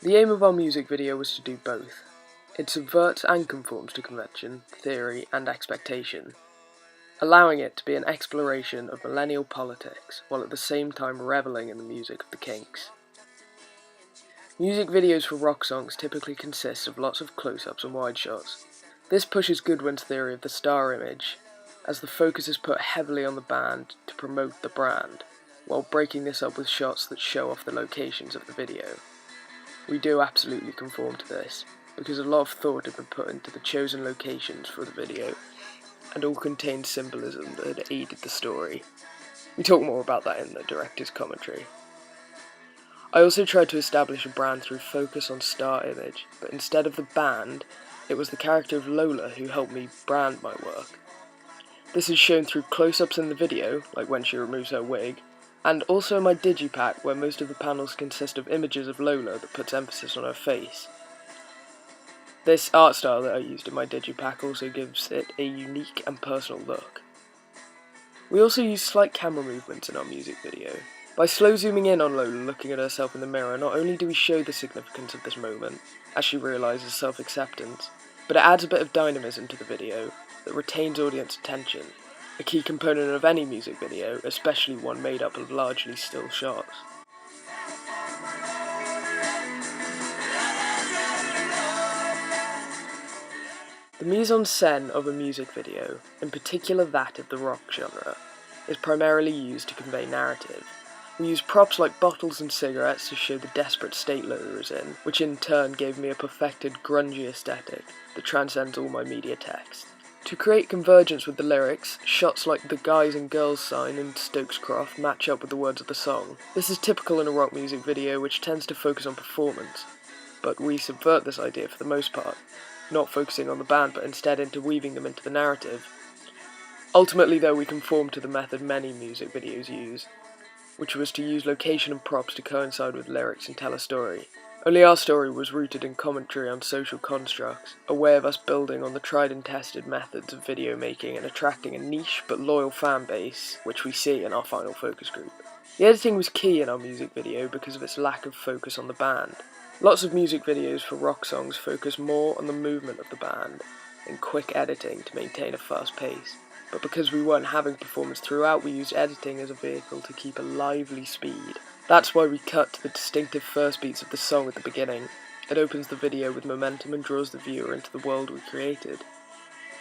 The aim of our music video was to do both. It subverts and conforms to convention, theory, and expectation, allowing it to be an exploration of millennial politics, while at the same time reveling in the music of the Kinks. Music videos for rock songs typically consist of lots of close-ups and wide shots. This pushes Goodwin's theory of the star image, as the focus is put heavily on the band to promote the brand, while breaking this up with shots that show off the locations of the video. We do absolutely conform to this, because a lot of thought had been put into the chosen locations for the video, and all contained symbolism that had aided the story. We talk more about that in the director's commentary. I also tried to establish a brand through focus on star image, but instead of the band, it was the character of Lola who helped me brand my work. This is shown through close-ups in the video, like when she removes her wig, and also in my digipack, where most of the panels consist of images of Lola that puts emphasis on her face. This art style that I used in my digipack also gives it a unique and personal look. We also use slight camera movements in our music video. By slow zooming in on Lola looking at herself in the mirror, not only do we show the significance of this moment, as she realises self-acceptance, but it adds a bit of dynamism to the video that retains audience attention, a key component of any music video, especially one made up of largely still shots. The mise-en-scène of a music video, in particular that of the rock genre, is primarily used to convey narrative. We use props like bottles and cigarettes to show the desperate state Lola is in, which in turn gave me a perfected grungy aesthetic that transcends all my media text. To create convergence with the lyrics, shots like the guys and girls sign in Stokes Croft match up with the words of the song. This is typical in a rock music video which tends to focus on performance, but we subvert this idea for the most part, not focusing on the band but instead interweaving them into the narrative. Ultimately though, we conform to the method many music videos use, which was to use location and props to coincide with lyrics and tell a story. Only our story was rooted in commentary on social constructs, a way of us building on the tried and tested methods of video making and attracting a niche but loyal fan base, which we see in our final focus group. The editing was key in our music video because of its lack of focus on the band. Lots of music videos for rock songs focus more on the movement of the band and quick editing to maintain a fast pace. But because we weren't having performance throughout, we used editing as a vehicle to keep a lively speed. That's why we cut to the distinctive first beats of the song at the beginning. It opens the video with momentum and draws the viewer into the world we created.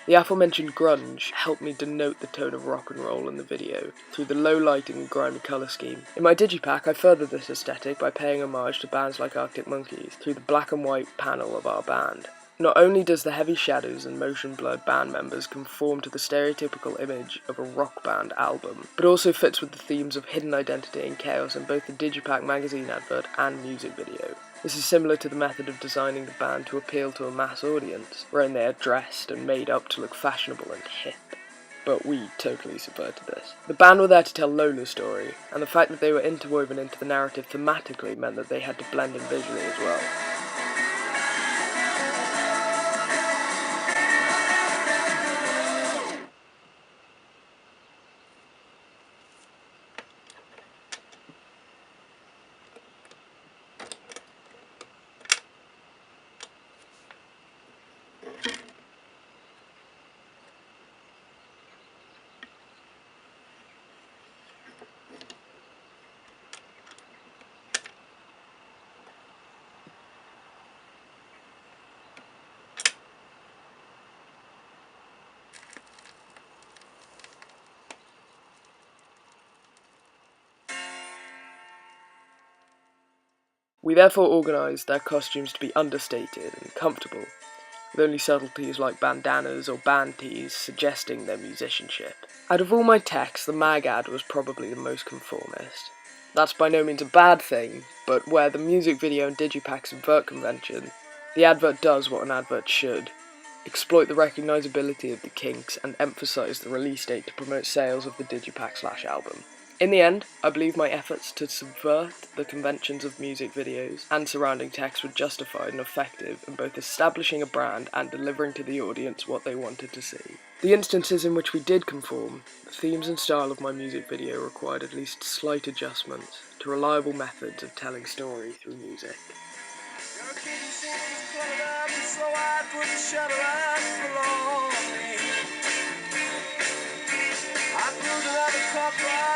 The aforementioned grunge helped me denote the tone of rock and roll in the video, through the low lighting and grimy colour scheme. In my digipack, I furthered this aesthetic by paying homage to bands like Arctic Monkeys, through the black and white panel of our band. Not only does the heavy shadows and motion-blurred band members conform to the stereotypical image of a rock band album, but also fits with the themes of hidden identity and chaos in both the Digipack magazine advert and music video. This is similar to the method of designing the band to appeal to a mass audience, wherein they are dressed and made up to look fashionable and hip. But we totally subverted this. The band were there to tell Lola's story, and the fact that they were interwoven into the narrative thematically meant that they had to blend in visually as well. We therefore organised their costumes to be understated and comfortable, with only subtleties like bandanas or band tees suggesting their musicianship. Out of all my texts, the mag ad was probably the most conformist. That's by no means a bad thing, but where the music video and digipack subvert convention, the advert does what an advert should: exploit the recognisability of the Kinks and emphasise the release date to promote sales of the digipack/album. In the end, I believe my efforts to subvert the conventions of music videos and surrounding text were justified and effective in both establishing a brand and delivering to the audience what they wanted to see. The instances in which we did conform, the themes and style of my music video required at least slight adjustments to reliable methods of telling story through music. I put the shovel up below me. I pulled another cup right